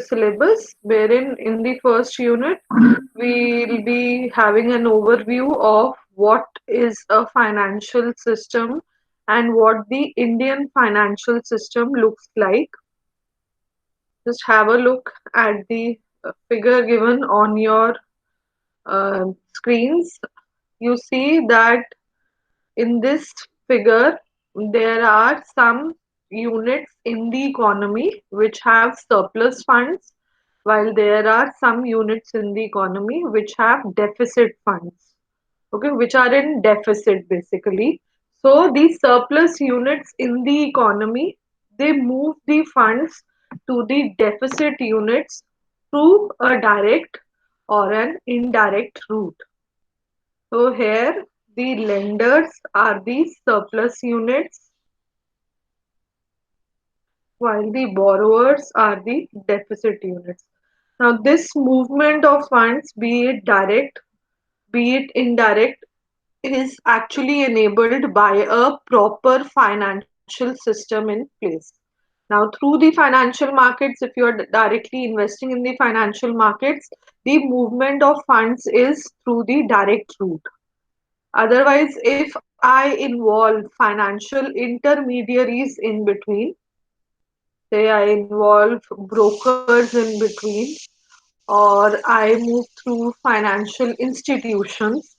syllabus, wherein in the first unit we'll be having an overview of what is a financial system and what the Indian financial system looks like. Just have a look at the figure given on your screens. You see that in this figure, there are some units in the economy which have surplus funds, while there are some units in the economy which have deficit funds, okay, which are in deficit basically. So the surplus units in the economy, they move the funds to the deficit units through a direct or an indirect route. So here the lenders are the surplus units while the borrowers are the deficit units. Now this movement of funds, be it direct, be it indirect, is actually enabled by a proper financial system in place. Now, through the financial markets, if you are directly investing in the financial markets, the movement of funds is through the direct route. Otherwise, if I involve financial intermediaries in between, say I involve brokers in between, or I move through financial institutions,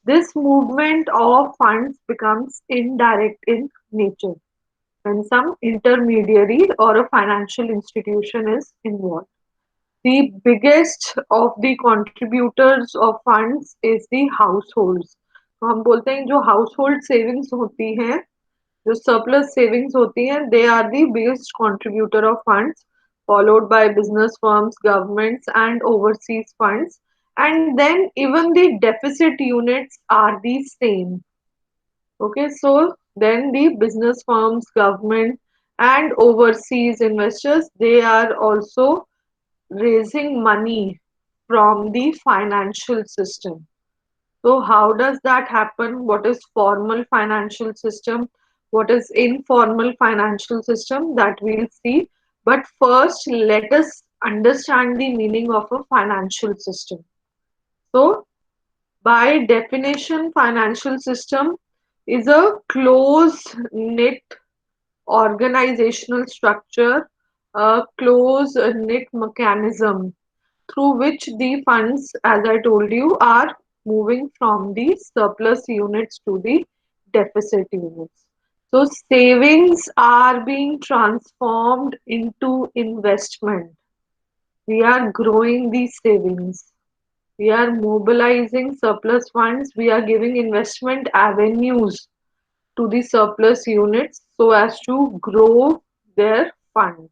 this movement of funds becomes indirect in nature when some intermediary or a financial institution is involved. The biggest of the contributors of funds is the households. तो हम बोलते हैं जो household savings होती हैं, जो surplus savings होती हैं, they are the biggest contributor of funds, followed by business firms, governments, and overseas funds. And then even the deficit units are the same. Okay, so then the business firms, government, and overseas investors, they are also raising money from the financial system. So how does that happen? What is formal financial system? What is informal financial system? That we'll see. But first, let us understand the meaning of a financial system. So, by definition, financial system is a close-knit organizational structure, a close-knit mechanism through which the funds, as I told you, are moving from the surplus units to the deficit units. So savings are being transformed into investment. We are growing these savings. We are mobilizing surplus funds. We are giving investment avenues to the surplus units so as to grow their funds.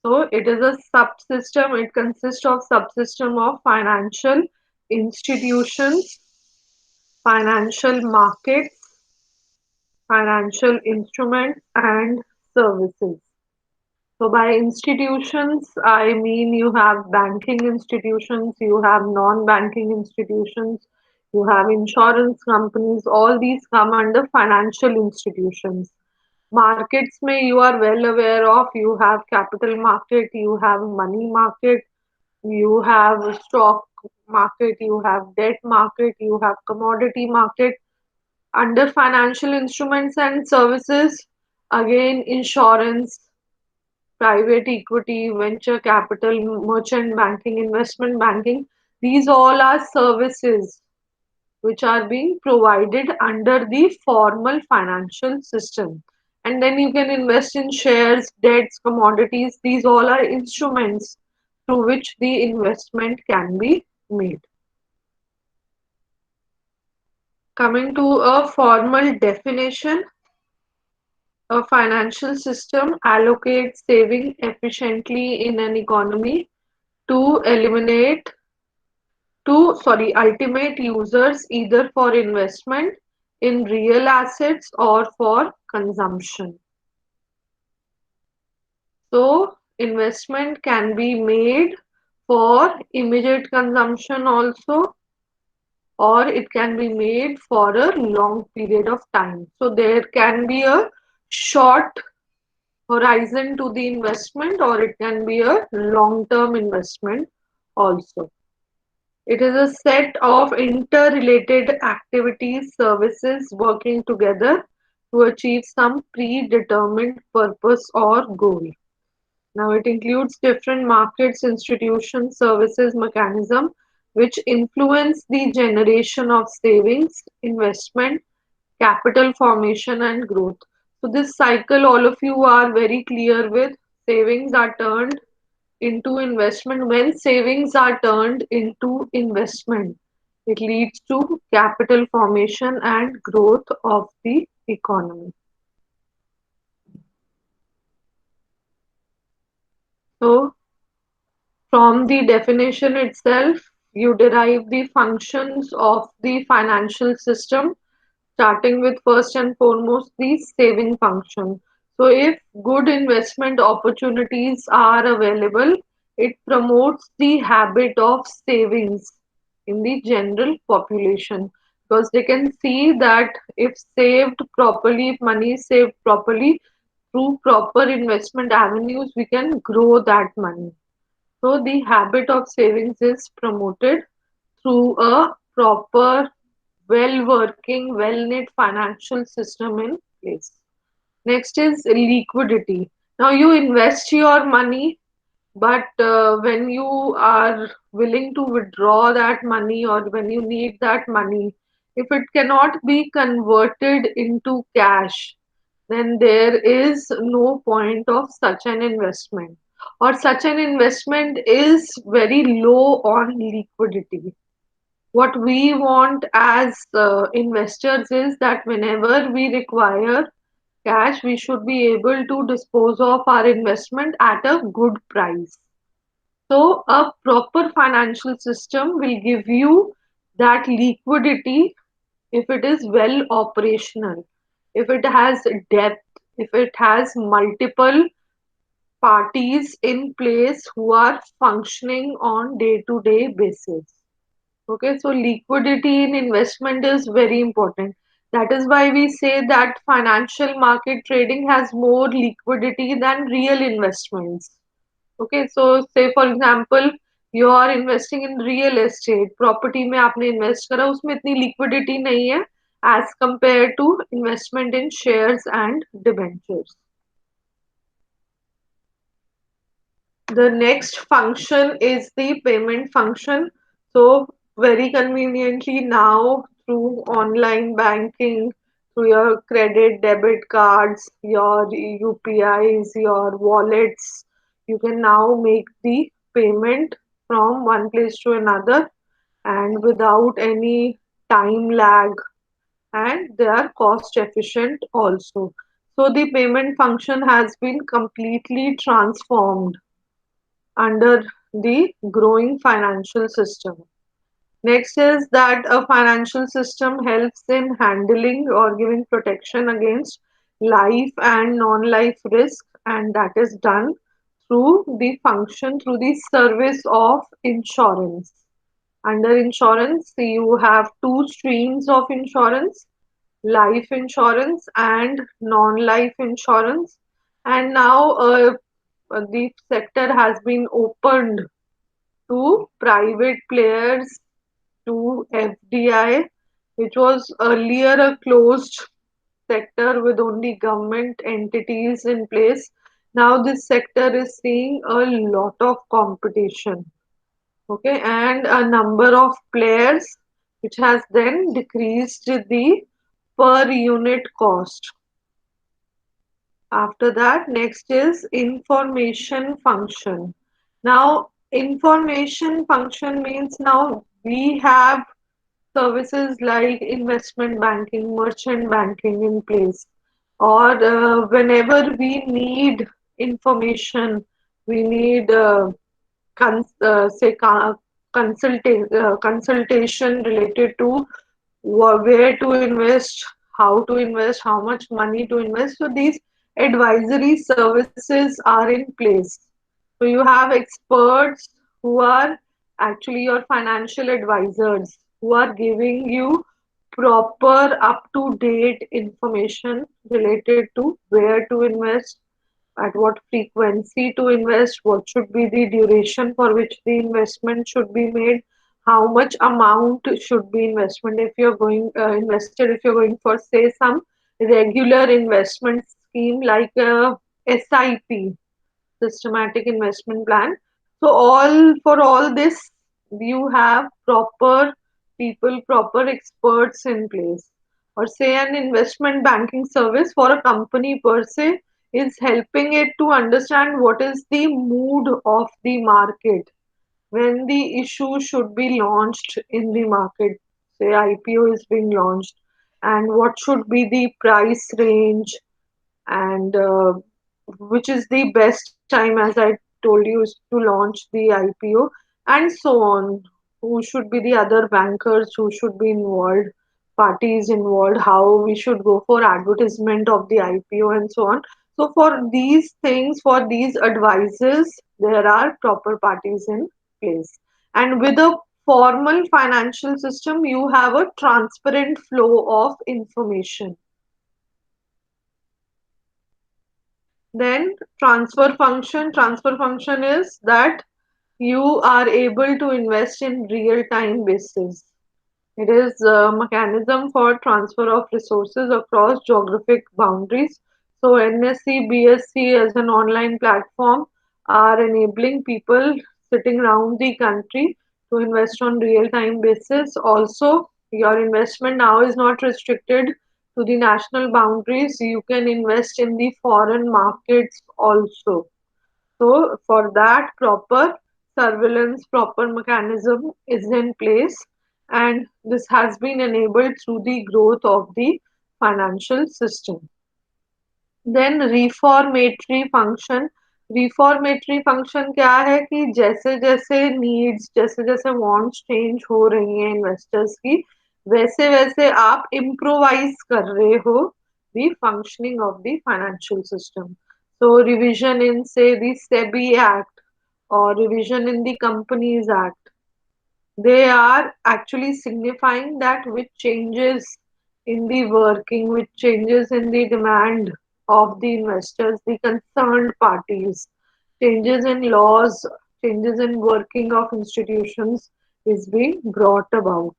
So it is a subsystem. It consists of subsystem of financial institutions, financial markets, financial instruments, and services. So by institutions, I mean you have banking institutions, you have non-banking institutions, you have insurance companies, all these come under financial institutions. Markets may you are well aware of, you have capital market, you have money market, you have stock market, you have debt market, you have commodity market. Under financial instruments and services, again insurance, private equity, venture capital, merchant banking, investment banking, these all are services which are being provided under the formal financial system. And then you can invest in shares, debts, commodities. These all are instruments through which the investment can be made. Coming to a formal definition, a financial system allocates saving efficiently in an economy to eliminate to ultimate users either for investment in real assets or for consumption. So investment can be made for immediate consumption also, or it can be made for a long period of time. So there can be a short horizon to the investment, or it can be a long-term investment also. It is a set of interrelated activities, services working together to achieve some predetermined purpose or goal. Now, it includes different markets, institutions, services, mechanism which influence the generation of savings, investment, capital formation, and growth. So, this cycle, all of you are very clear with. Savings are turned into investment. When savings are turned into investment, it leads to capital formation and growth of the economy. So, from the definition itself, you derive the functions of the financial system, starting with first and foremost the saving function. So, if good investment opportunities are available, it promotes the habit of savings in the general population, because they can see that if saved properly, if money is saved properly through proper investment avenues, we can grow that money. So the habit of savings is promoted through a proper, well-working, well-knit financial system in place. Next is liquidity. Now you invest your money, but when you are willing to withdraw that money or when you need that money, if it cannot be converted into cash, then there is no point of such an investment, or such an investment is very low on liquidity. What we want as investors is that whenever we require cash, we should be able to dispose of our investment at a good price. So, a proper financial system will give you that liquidity if it is well operational, if it has depth, if it has multiple parties in place who are functioning on day-to-day basis. Okay, so liquidity in investment is very important. That is why we say that financial market trading has more liquidity than real investments. Okay, so say for example, you are investing in real estate, property में आपने invest करा, उसमें इतनी liquidity नहीं है as compared to investment in shares and debentures. The next function is the payment function. So very conveniently now through online banking, through your credit, debit cards, your UPIs, your wallets, you can now make the payment from one place to another and without any time lag, and they are cost efficient also. So the payment function has been completely transformed under the growing financial system. Next is that a financial system helps in handling or giving protection against life and non-life risk, and that is done through the function, through the service of insurance. Under insurance, you have two streams of insurance: life insurance and non-life insurance. And now the sector has been opened to private players, to FDI, which was earlier a closed sector with only government entities in place. Now this sector is seeing a lot of competition, okay, and a number of players, which has then decreased the per unit cost. After that, next is information function. Now, information function means now we have services like investment banking, merchant banking in place, or whenever we need information, we need say consultation related to where to invest, how to invest, how much money to invest. So these advisory services are in place. So you have experts who are actually your financial advisors who are giving you proper up to date information related to where to invest, at what frequency to invest, what should be the duration for which the investment should be made, how much amount should be investment if you're going invested, if you're going for say some regular investment scheme like a SIP, systematic investment plan. So all for all this, you have proper people, proper experts in place. Or say an investment banking service for a company per se is helping it to understand what is the mood of the market when the issue should be launched in the market. Say IPO is being launched, and what should be the price range, and which is the best time, as I told you, is to launch the IPO, and so on. Who should be the other bankers, who should be involved, parties involved, how we should go for advertisement of the IPO, and so on. So, for these things, for these advices, there are proper parties in place. And with a formal financial system, you have a transparent flow of information. Then transfer function is that you are able to invest in real time basis. It is a mechanism for transfer of resources across geographic boundaries. So NSE, BSC as an online platform are enabling people sitting around the country to invest on real time basis. Also, your investment now is not restricted to the national boundaries. You can invest in the foreign markets also. So for that, proper surveillance, proper mechanism is in place, and this has been enabled through the growth of the financial system. Then reformatory function क्या है कि जैसे जैसे needs, जैसे जैसे wants change हो रही हैं इन्वेस्टर्स की, वैसे वैसे आप इम्प्रोवाइज कर रहे हो the functioning of the financial system. So revision in say the SEBI Act or revision in the Companies Act, they are actually signifying that with changes in the working, with changes in the demand of the investors, the concerned parties, changes in laws, changes in working of institutions is being brought about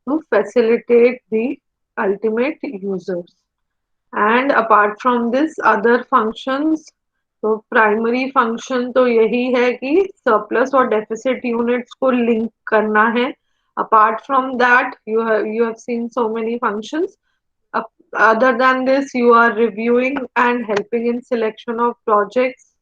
to facilitate the ultimate users. And apart from this, other functions, तो primary function तो यही है कि surplus और deficit units को link करना है. Apart from that, you have seen so many functions. Other than this, you are reviewing and helping in selection of projects.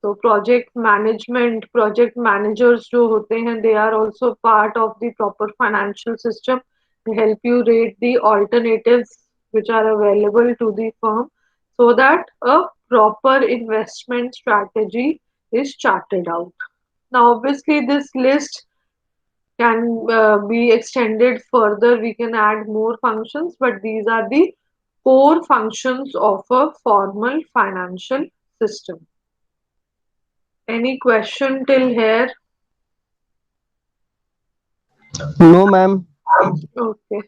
So project management, project managers जो होते हैं, they are also part of the proper financial system. They help you rate the alternatives which are available to the firm so that a proper investment strategy is charted out. Now, obviously, this list can be extended further. We can add more functions, but these are the core functions of a formal financial system. Any question till here? No, ma'am. Okay.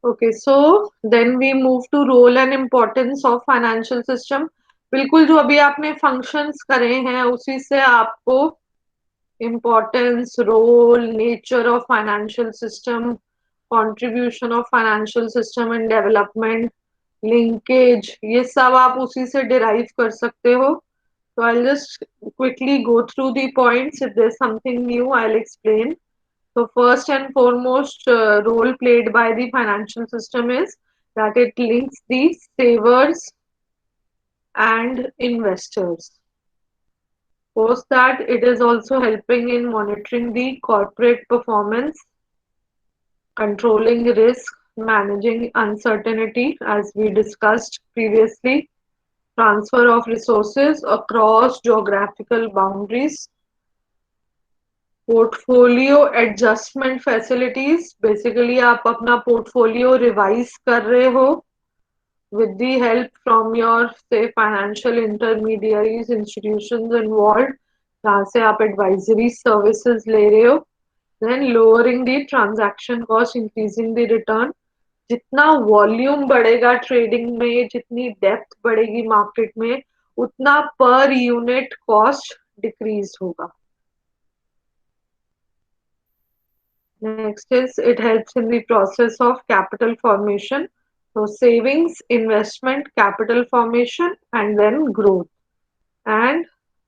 Okay, so then we move to role and importance of financial system. बिल्कुल जो अभी आपने functions करे हैं उसी से आपको importance, role, nature of financial system, contribution of financial system and development, linkage, ये सब आप उसी से derive कर सकते हो. So I'll just quickly go through the points. If there's something new, I'll explain. So first and foremost role played by the financial system is that it links the savers and investors. Post that, it is also helping in monitoring the corporate performance, controlling risk, managing uncertainty, as we discussed previously, transfer of resources across geographical boundaries, portfolio adjustment facilities, basically आप अपना portfolio revise कर रहे हो with the help from your say financial intermediaries, institutions involved, जहाँ से आप advisory services ले रहे हो. Then lowering the transaction cost, increasing the return. जितना वॉल्यूम बढ़ेगा ट्रेडिंग में, जितनी डेप्थ बढ़ेगी मार्केट में, उतना पर यूनिट कॉस्ट डिक्रीज होगा. Next is it helps in the process of capital formation. So savings, investment, capital formation, and then growth, and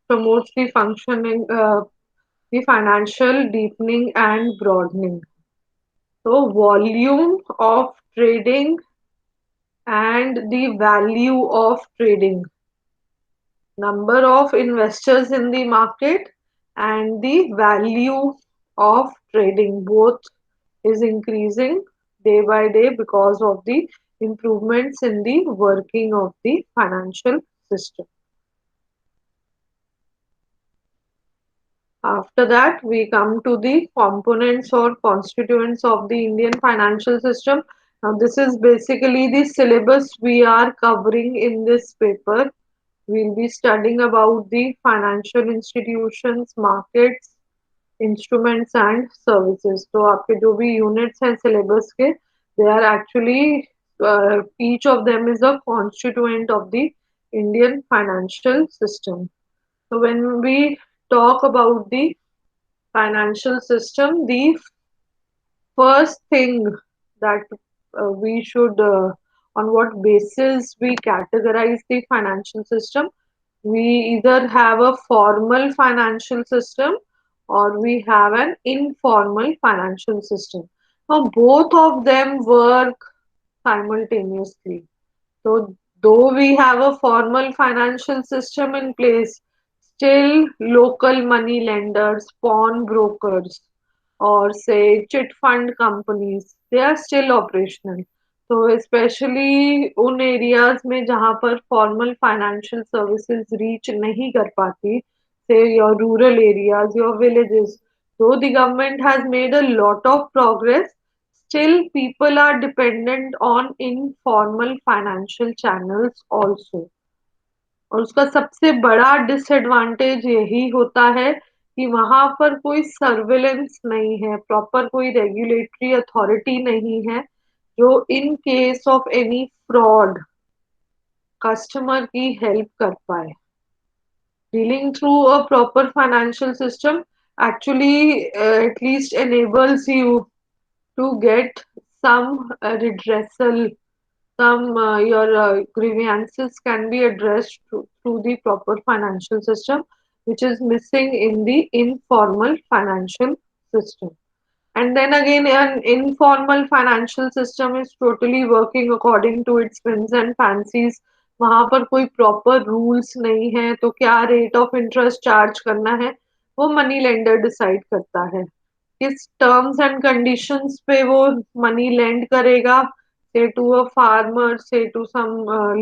promotes the functioning, the financial deepening and broadening. So volume of trading and the value of trading, number of investors in the market, and the value of trading both is increasing day by day because of the improvements in the working of the financial system. After that, we come to the components or constituents of the Indian financial system. Now, this is basically the syllabus we are covering in this paper. We'll be studying about the financial institutions, markets, instruments and services. तो आपके जो भी units हैं syllabus के, they are actually each of them is a constituent of the Indian financial system. So when we talk about the financial system, the first thing that we should, on what basis we categorize the financial system, we either have a formal financial system or we have an informal financial system. Now, both of them work simultaneously. So, though we have a formal financial system in place, still local money lenders, pawnbrokers, or say chit fund companies, they are still operational. So, especially उन areas में जहाँ पर formal financial services reach नहीं कर पाती, say your rural areas, your villages, though the government has made a lot of progress, still people are dependent on informal financial channels also. और उसका सबसे बड़ा डिसएडवांटेज यही होता है कि वहां पर कोई सर्विलेंस नहीं है, प्रॉपर कोई रेगुलेटरी अथॉरिटी नहीं है जो in case of any fraud customer की हेल्प कर पाए. Dealing through a proper financial system actually at least enables you to get some redressal, some your grievances can be addressed through the proper financial system, which is missing in the informal financial system. And then again, an informal financial system is totally working according to its whims and fancies. वहां पर कोई proper rules नहीं है, तो क्या rate of interest charge करना है वो मनी लेंडर डिसाइड करता है. किस टर्म्स एंड कंडीशंस पे वो मनी लेंड करेगा, say to a farmer, say to some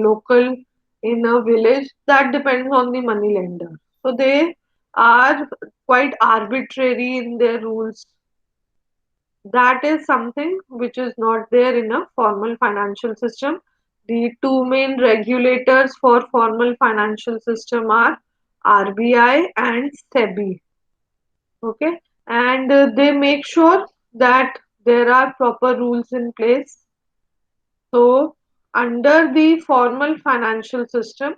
local in a village, that depends on the money lender. So they are quite arbitrary in their rules. That is something which is not there in a formal financial system. The two main regulators for formal financial system are RBI and SEBI. Okay, and they make sure that there are proper rules in place. So, under the formal financial system,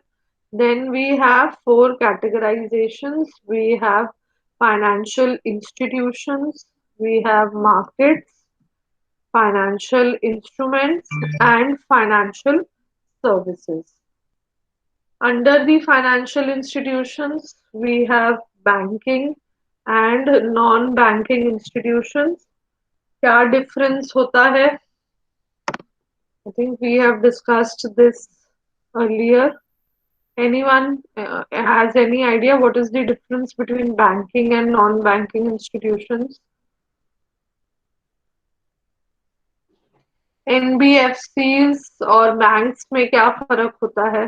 then we have four categorizations. We have financial institutions, we have markets, financial instruments, and financial services. Under the financial institutions, we have banking and non-banking institutions. क्या difference होता है? I think we have discussed this earlier. Anyone has any idea what is the difference between banking and non-banking institutions? NBFCs और banks में क्या फर्क होता है?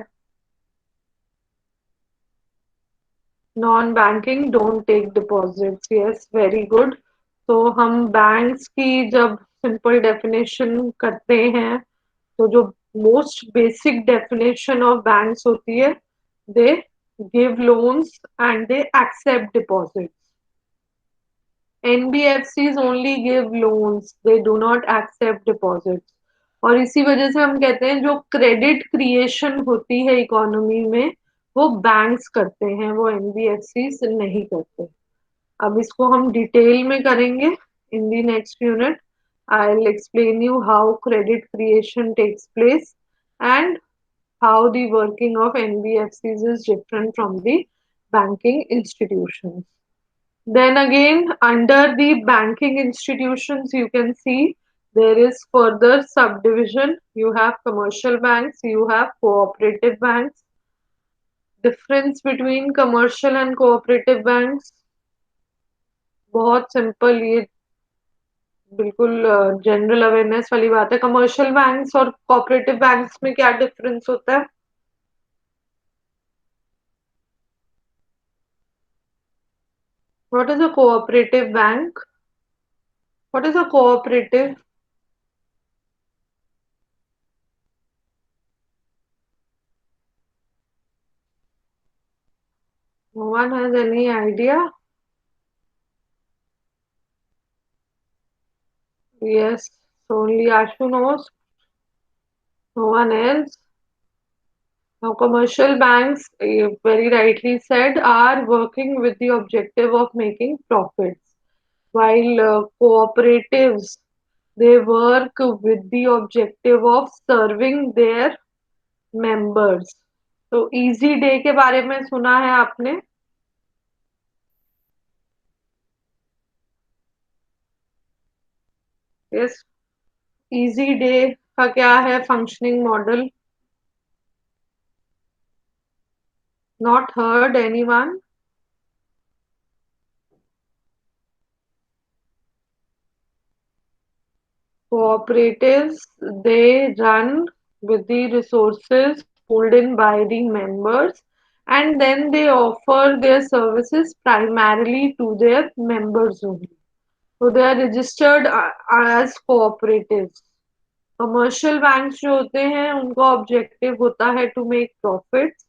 Non banking don't take deposits. Yes, very good. तो हम बैंक्स की जब सिंपल डेफिनेशन करते हैं, तो जो most basic definition of banks होती है, they give loans and they accept deposits. NBFCs only give loans, they do not accept deposits. और इसी वजह से हम कहते हैं जो क्रेडिट क्रिएशन होती है इकोनॉमी में वो बैंक्स करते हैं, वो एनबीएफसी नहीं करते। अब इसको हम डिटेल में करेंगे in the next unit. I will explain you how credit creation takes place and how the working of NBFCs is different from the banking institutions. Then again, under the banking institutions, you can see there is further subdivision. You have commercial banks, you have cooperative banks. Difference between commercial and cooperative banks बहुत simple, ये बिल्कुल general awareness वाली बात है। Commercial banks और cooperative banks में क्या difference होता है? What is a cooperative bank? What is a cooperative? No one has any idea? Yes, so only Ashu knows. No one else. Now, commercial banks, you very rightly said, are working with the objective of making profits, while cooperatives, they work with the objective of serving their members. तो easy day के बारे में सुना है आपने? Yes, easy day का क्या है functioning model? Not heard anyone? Cooperatives, they run with the resources pooled in by the members, and then they offer their services primarily to their members only. So they are registered as cooperatives. Commercial banks जो होते हैं उनका objective होता है to make profits.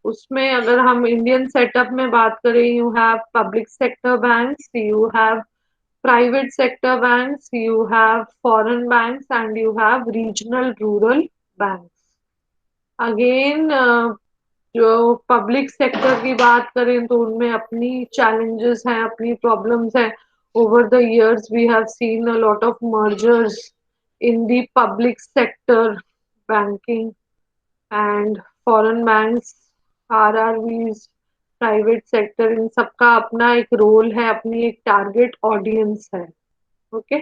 उसमें अगर हम Indian setup में बात करें, you have public sector banks, you have private sector banks, you have foreign banks, and you have regional rural banks. Again, जो पब्लिक सेक्टर की बात करें तो उनमें अपनी चैलेंजेस हैं, अपनी प्रॉब्लम्स हैं। Over the years we have seen a lot of mergers in the public sector banking and foreign banks, RRBs, private sector, इन सबका अपना एक रोल है, अपनी एक टारगेट ऑडियंस है। Okay,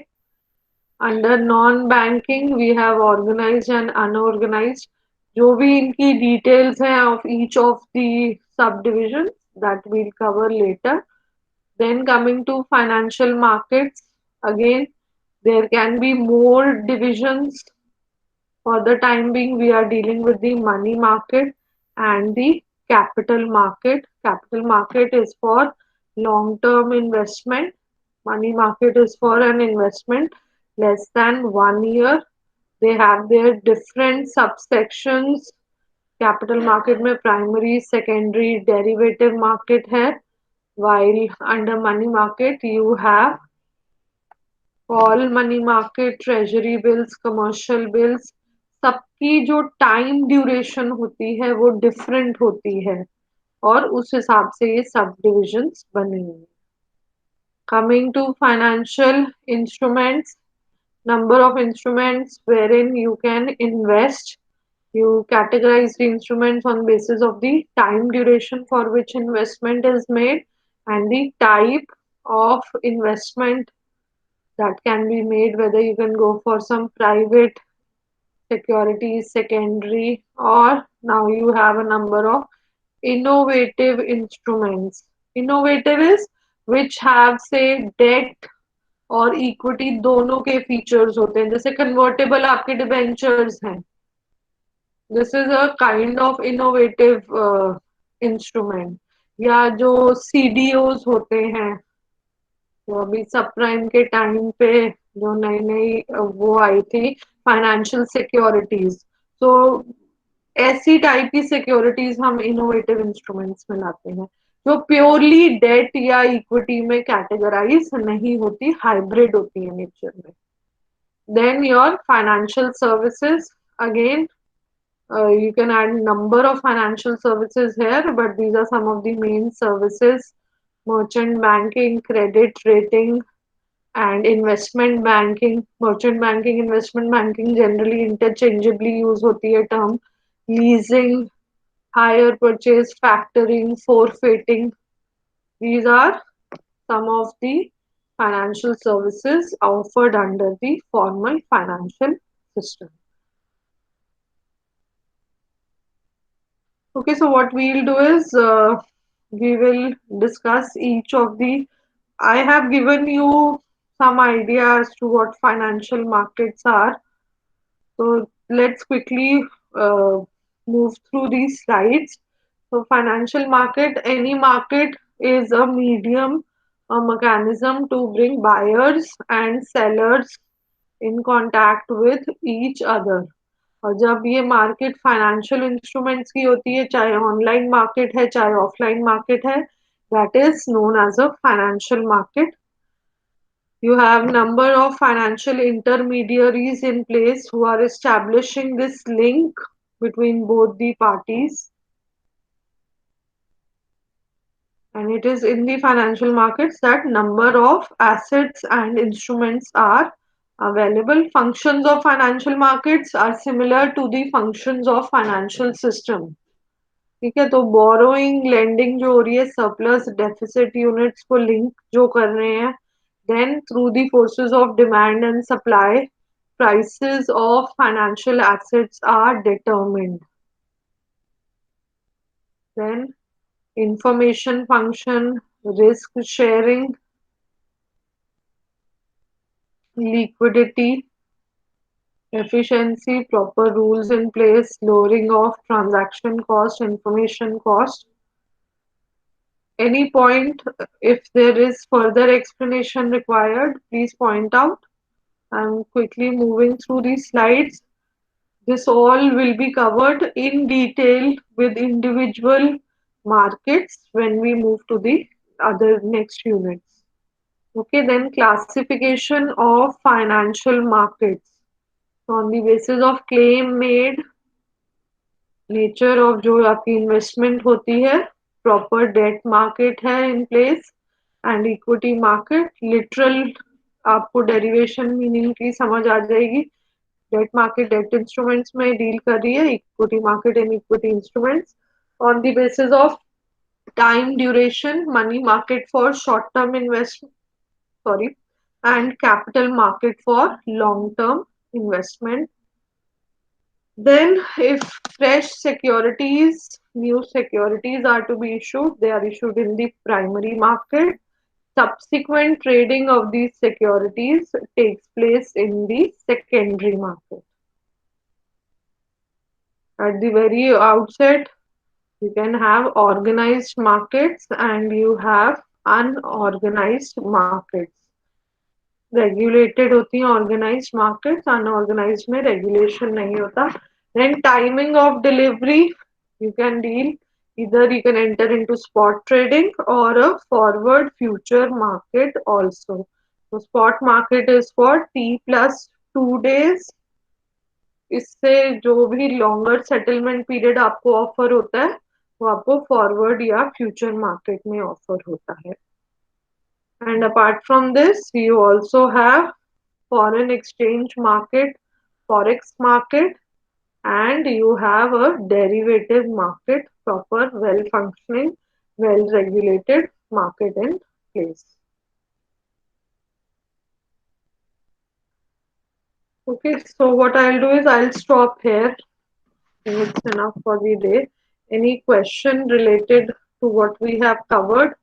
under non banking we have organised and unorganised. जो भी इनकी डिटेल्स हैं of each of the sub division, that will cover later. Then coming to financial markets, again there can be more divisions. For the time being, we are dealing with the money market and the capital market. Capital market is for long-term investment. Money market is for an investment less than 1 year. They have their different subsections. Capital market में primary, secondary, derivative market है, while under money market you have call money market, treasury bills, commercial bills. सबकी जो time duration होती है वो different होती है और उस हिसाब से ये सब डिविजन्स बनी हुई है। Coming to financial instruments, number of instruments wherein you can invest. You categorize the instruments on basis of the time duration for which investment is made and the type of investment that can be made, whether you can go for some private securities, secondary, or now you have a number of innovative instruments. Innovative is which have say debt और equity दोनों के features होते हैं, जैसे convertible आपके debentures हैं। This is a kind of innovative instrument. या जो सीडीओज होते हैं, तो अभी सब प्राइम के टाइम पे जो नई नई वो आई थी फाइनेंशियल सिक्योरिटीज, तो ऐसी टाइप की सिक्योरिटीज हम इनोवेटिव इंस्ट्रूमेंट्स में लाते हैं जो प्योरली डेट या इक्विटी में कैटेगराइज नहीं होती, हाइब्रिड होती है नेचर में। Then your financial services, again, you can add number of financial services here, but these are some of the main services: merchant banking, credit rating, and investment banking. Merchant banking, investment banking generally interchangeably use होती है term. Leasing, hire purchase, factoring, forfeiting. These are some of the financial services offered under the formal financial system. Okay, so what we'll do is we will discuss each of the. I have given you some idea as to what financial markets are. So let's quickly uh, move through these slides. So financial market, any market is a medium, a mechanism to bring buyers and sellers in contact with each other. और जब ये market financial instruments की होती है, चाहे online market है चाहे offline market है, that is known as a financial market. You have number of financial intermediaries in place who are establishing this link between both the parties, and it is in the financial markets that number of assets and instruments are available. Functions of financial markets are similar to the functions of financial system. ठीक है, तो borrowing lending जो हो रही है, surplus deficit units को link जो कर रहे हैं. Then through the forces of demand and supply, prices of financial assets are determined. Then information function, risk sharing, liquidity, efficiency, proper rules in place, lowering of transaction cost, information cost. Any point, if there is further explanation required, please point out. I'm quickly moving through these slides. This all will be covered in detail with individual markets when we move to the other next units. Okay, then classification of financial markets. On the basis of claim made, nature of जो आपकी investment होती है, proper debt market है in place, and equity market. Literal आपको derivation meaning की समझ आ जाएगी. Debt market debt instruments में डील कर रही है, equity market in equity instruments. On the basis of time duration, money market for short term investment, sorry, and capital market for long term investment. Then, if fresh securities, new securities are to be issued, they are issued in the primary market. Subsequent trading of these securities takes place in the secondary market. At the very outset, you can have organized markets and you have unorganized markets. Regulated होती हैं organized markets, unorganized में regulation नहीं होता. Then timing of delivery, you can deal, either you can enter into spot trading or a forward future market also. So spot market is for T+2 days. इससे जो भी longer settlement period आपको offer होता है, वो आपको forward या future market में offer होता है. And apart from this, you also have foreign exchange market, forex market, and you have a derivative market, proper, well functioning, well regulated market in place. Okay, so what I'll do is I'll stop here. It's enough for the day. Any question related to what we have covered?